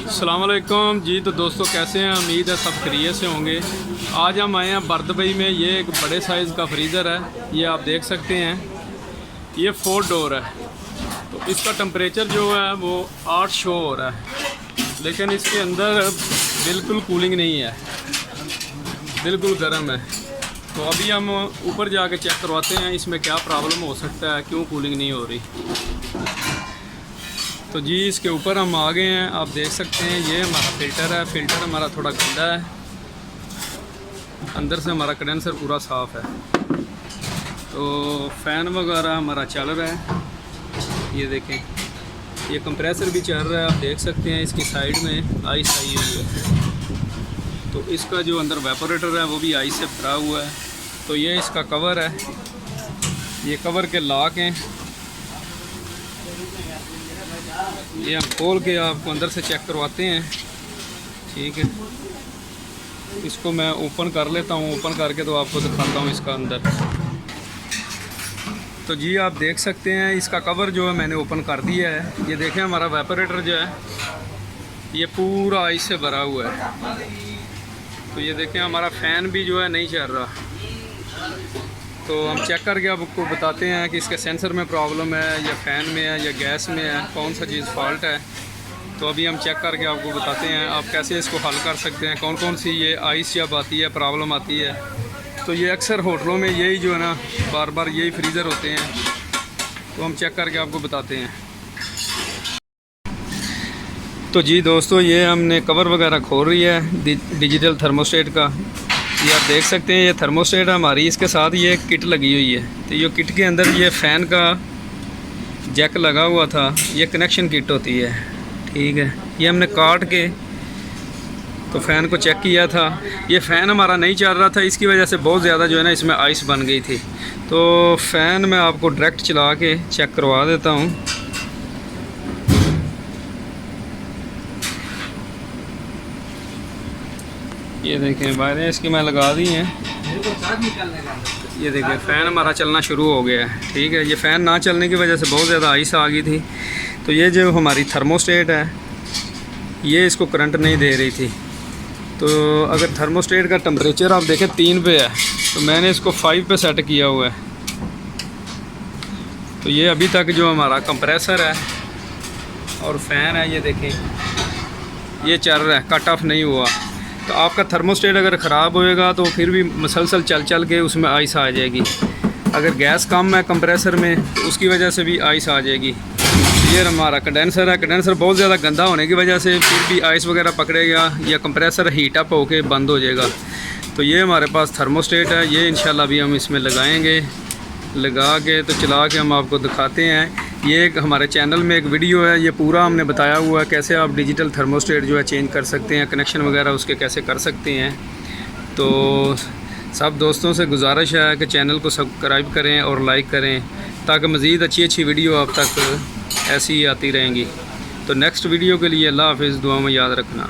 अस्सलाम वालेकुम जी। तो दोस्तों कैसे हैं, उम्मीद है सब खैरियत से होंगे। आज हम आए हैं बर्दबई में। ये एक बड़े साइज़ का फ्रीज़र है, ये आप देख सकते हैं। ये 4 डोर है। तो इसका टेम्परेचर जो है वो 8 शो हो रहा है, लेकिन इसके अंदर बिल्कुल कूलिंग नहीं है, बिल्कुल गर्म है। तो अभी हम ऊपर जाके चेक करवाते हैं इसमें क्या प्रॉब्लम हो सकता है, क्यों कूलिंग नहीं हो रही। तो जी इसके ऊपर हम आ गए हैं, आप देख सकते हैं। ये हमारा फ़िल्टर है, फ़िल्टर हमारा थोड़ा गंदा है, अंदर से हमारा कंडेंसर पूरा साफ़ है। तो फ़ैन वगैरह हमारा चल रहा है, ये देखें। ये कंप्रेसर भी चल रहा है, आप देख सकते हैं। इसकी साइड में आइस आई हुई है, तो इसका जो अंदर वेपोरेटर है वो भी आइस से भरा हुआ है। तो ये इसका कवर है, ये कवर के लॉक हैं। ये हम खोल के आपको अंदर से चेक करवाते हैं, ठीक है। इसको मैं ओपन कर लेता हूँ, ओपन करके तो आपको दिखाता हूँ इसका अंदर। तो जी आप देख सकते हैं इसका कवर जो है मैंने ओपन कर दिया है। ये देखें हमारा वेपोरेटर जो है ये पूरा आइस से भरा हुआ है। तो ये देखें हमारा फ़ैन भी जो है नहीं चल रहा। तो हम चेक करके आपको बताते हैं कि इसके सेंसर में प्रॉब्लम है या फ़ैन में है या गैस में है, कौन सा चीज़ फॉल्ट है। तो अभी हम चेक करके आपको बताते हैं आप कैसे इसको हल कर सकते हैं, कौन कौन सी ये आइस जब आती है प्रॉब्लम आती है। तो ये अक्सर होटलों में यही जो है ना बार बार यही फ्रीज़र होते हैं। तो हम चेक करके आपको बताते हैं। तो जी दोस्तों ये हमने कवर वगैरह खोल रही है डिजिटल थर्मोस्टेट का। ये आप देख सकते हैं, ये थर्मोस्टेट हमारी, इसके साथ ये किट लगी हुई है। तो ये किट के अंदर ये फ़ैन का जैक लगा हुआ था, ये कनेक्शन किट होती है, ठीक है। ये हमने काट के तो फ़ैन को चेक किया था। ये फ़ैन हमारा नहीं चल रहा था, इसकी वजह से बहुत ज़्यादा जो है ना इसमें आइस बन गई थी। तो फ़ैन मैं आपको डायरेक्ट चला के चेक करवा देता हूँ। ये देखें वायरें इसकी मैं लगा दी हैं। ये देखें फ़ैन हमारा चलना शुरू हो गया है, ठीक है। ये फ़ैन ना चलने की वजह से बहुत ज़्यादा आइस आ गई थी। तो ये जो हमारी थर्मोस्टेट है ये इसको करंट नहीं दे रही थी। तो अगर थर्मोस्टेट का टेम्परेचर आप देखें 3 पे है, तो मैंने इसको 5 पे सेट किया हुआ है। तो ये अभी तक जो हमारा कंप्रेसर है और फ़ैन है ये देखें ये चल रहा है, कट ऑफ नहीं हुआ। तो आपका थर्मोस्टेट अगर ख़राब होएगा तो फिर भी मसलसल चल चल के उसमें आइस आ जाएगी। अगर गैस कम है कंप्रेसर में तो उसकी वजह से भी आइस आ जाएगी। ये हमारा कंडेंसर है, कंडेंसर बहुत ज़्यादा गंदा होने की वजह से फिर भी आइस वगैरह पकड़ेगा या कंप्रेसर हीट अप होके बंद हो जाएगा। तो ये हमारे पास थर्मोस्टेट है, ये इंशाल्लाह भी हम इसमें लगाएंगे, लगा के तो चला के हम आपको दिखाते हैं। ये एक हमारे चैनल में एक वीडियो है, ये पूरा हमने बताया हुआ है कैसे आप डिजिटल थर्मोस्टेट जो है चेंज कर सकते हैं, कनेक्शन वगैरह उसके कैसे कर सकते हैं। तो सब दोस्तों से गुजारिश है कि चैनल को सब्सक्राइब करें और लाइक करें, ताकि मज़ीद अच्छी अच्छी वीडियो आप तक ऐसी ही आती रहेंगी। तो नेक्स्ट वीडियो के लिए अल्लाह हाफ़िज़, दुआ में याद रखना।